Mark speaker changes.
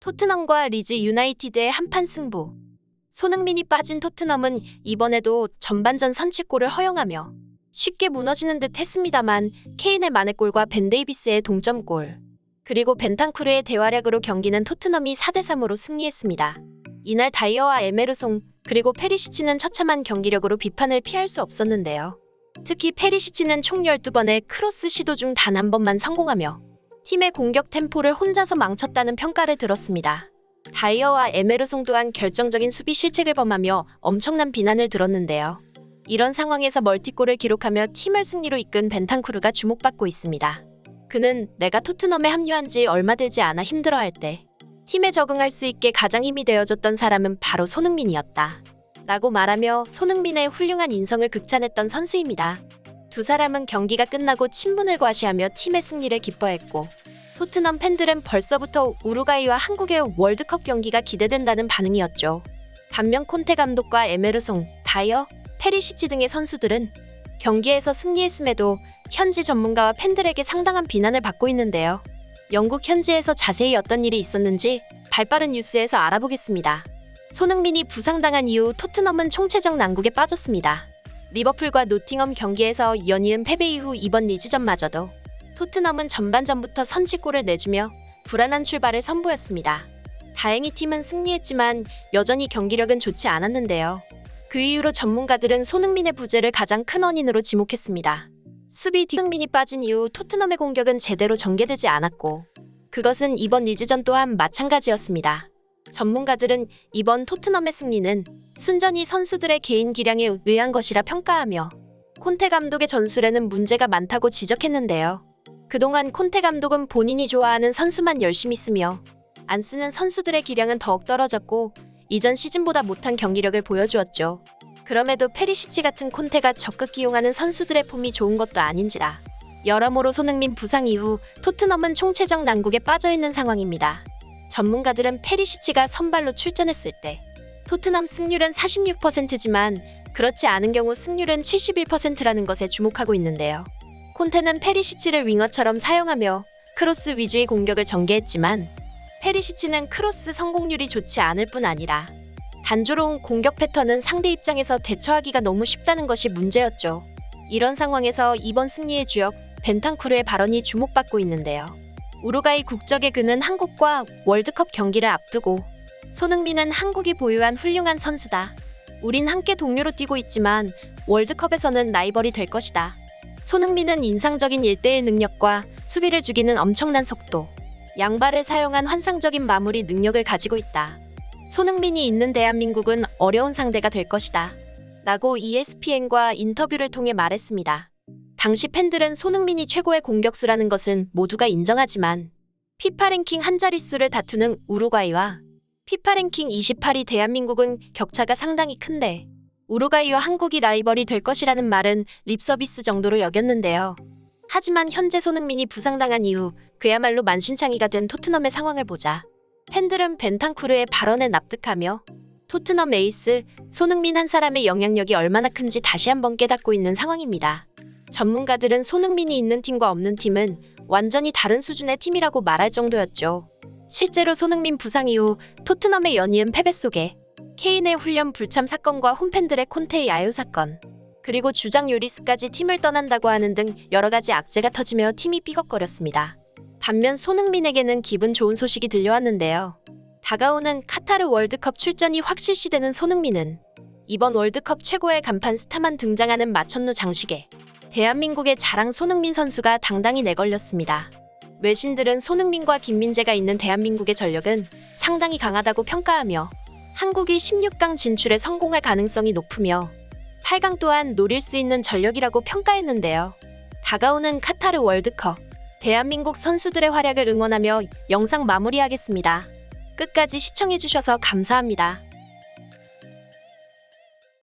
Speaker 1: 토트넘과 리즈 유나이티드의 한판 승부. 손흥민이 빠진 토트넘은 이번에도 전반전 선취골을 허용하며 쉽게 무너지는 듯 했습니다만 케인의 만회골과 벤 데이비스의 동점골, 그리고 벤탄쿠르의 대활약으로 경기는 토트넘이 4대3으로 승리했습니다. 이날 다이어와 에메르송 그리고 페리시치는 처참한 경기력으로 비판을 피할 수 없었는데요. 특히 페리시치는 총 12번의 크로스 시도 중 단 한 번만 성공하며 팀의 공격 템포를 혼자서 망쳤다는 평가를 들었습니다. 다이어와 에메르송 또한 결정적인 수비 실책을 범하며 엄청난 비난을 들었는데요. 이런 상황에서 멀티골을 기록하며 팀을 승리로 이끈 벤탄쿠르가 주목받고 있습니다. 그는 내가 토트넘에 합류한 지 얼마 되지 않아 힘들어할 때 팀에 적응할 수 있게 가장 힘이 되어줬던 사람은 바로 손흥민이었다 라고 말하며 손흥민의 훌륭한 인성을 극찬했던 선수입니다. 두 사람은 경기가 끝나고 친분을 과시하며 팀의 승리를 기뻐했고, 토트넘 팬들은 벌써부터 우루과이와 한국의 월드컵 경기가 기대된다는 반응이었죠. 반면 콘테 감독과 에메르송, 다이어, 페리시치 등의 선수들은 경기에서 승리했음에도 현지 전문가와 팬들에게 상당한 비난을 받고 있는데요. 영국 현지에서 자세히 어떤 일이 있었는지 발빠른 뉴스에서 알아보겠습니다. 손흥민이 부상당한 이후 토트넘은 총체적 난국에 빠졌습니다. 리버풀과 노팅엄 경기에서 연이은 패배 이후 이번 리즈전마저도 토트넘은 전반전부터 선취골을 내주며 불안한 출발을 선보였습니다. 다행히 팀은 승리했지만 여전히 경기력은 좋지 않았는데요. 그 이후로 전문가들은 손흥민의 부재를 가장 큰 원인으로 지목했습니다. 수비 뒤 손흥민이 빠진 이후 토트넘의 공격은 제대로 전개되지 않았고, 그것은 이번 리즈전 또한 마찬가지였습니다. 전문가들은 이번 토트넘의 승리는 순전히 선수들의 개인 기량에 의한 것이라 평가하며 콘테 감독의 전술에는 문제가 많다고 지적했는데요. 그동안 콘테 감독은 본인이 좋아하는 선수만 열심히 쓰며 안 쓰는 선수들의 기량은 더욱 떨어졌고 이전 시즌보다 못한 경기력을 보여주었죠. 그럼에도 페리시치 같은 콘테가 적극 기용하는 선수들의 폼이 좋은 것도 아닌지라 여러모로 손흥민 부상 이후 토트넘은 총체적 난국에 빠져있는 상황입니다. 전문가들은 페리시치가 선발로 출전했을 때 토트넘 승률은 46%지만 그렇지 않은 경우 승률은 71%라는 것에 주목하고 있는데요. 콘테는 페리시치를 윙어처럼 사용하며 크로스 위주의 공격을 전개했지만 페리시치는 크로스 성공률이 좋지 않을 뿐 아니라 단조로운 공격 패턴은 상대 입장에서 대처하기가 너무 쉽다는 것이 문제였죠. 이런 상황에서 이번 승리의 주역 벤탄쿠르의 발언이 주목받고 있는데요. 우루과이 국적의 그는 한국과 월드컵 경기를 앞두고 손흥민은 한국이 보유한 훌륭한 선수다. 우린 함께 동료로 뛰고 있지만 월드컵에서는 라이벌이 될 것이다. 손흥민은 인상적인 1대1 능력과 수비를 죽이는 엄청난 속도, 양발을 사용한 환상적인 마무리 능력을 가지고 있다. 손흥민이 있는 대한민국은 어려운 상대가 될 것이다. 라고 ESPN과 인터뷰를 통해 말했습니다. 당시 팬들은 손흥민이 최고의 공격수라는 것은 모두가 인정하지만 피파 랭킹 한 자릿수를 다투는 우루과이와 피파 랭킹 28위 대한민국은 격차가 상당히 큰데 우루과이와 한국이 라이벌이 될 것이라는 말은 립서비스 정도로 여겼는데요. 하지만 현재 손흥민이 부상당한 이후 그야말로 만신창이가 된 토트넘의 상황을 보자 팬들은 벤탄쿠르의 발언에 납득하며 토트넘 에이스 손흥민 한 사람의 영향력이 얼마나 큰지 다시 한번 깨닫고 있는 상황입니다. 전문가들은 손흥민이 있는 팀과 없는 팀은 완전히 다른 수준의 팀이라고 말할 정도였죠. 실제로 손흥민 부상 이후 토트넘의 연이은 패배 속에 케인의 훈련 불참 사건과 홈팬들의 콘테의 야유 사건, 그리고 주장 요리스까지 팀을 떠난다고 하는 등 여러 가지 악재가 터지며 팀이 삐걱거렸습니다. 반면 손흥민에게는 기분 좋은 소식이 들려왔는데요. 다가오는 카타르 월드컵 출전이 확실시되는 손흥민은 이번 월드컵 최고의 간판 스타만 등장하는 마천루 장식에 대한민국의 자랑 손흥민 선수가 당당히 내걸렸습니다. 외신들은 손흥민과 김민재가 있는 대한민국의 전력은 상당히 강하다고 평가하며 한국이 16강 진출에 성공할 가능성이 높으며 8강 또한 노릴 수 있는 전력이라고 평가했는데요. 다가오는 카타르 월드컵, 대한민국 선수들의 활약을 응원하며 영상 마무리하겠습니다. 끝까지 시청해주셔서 감사합니다.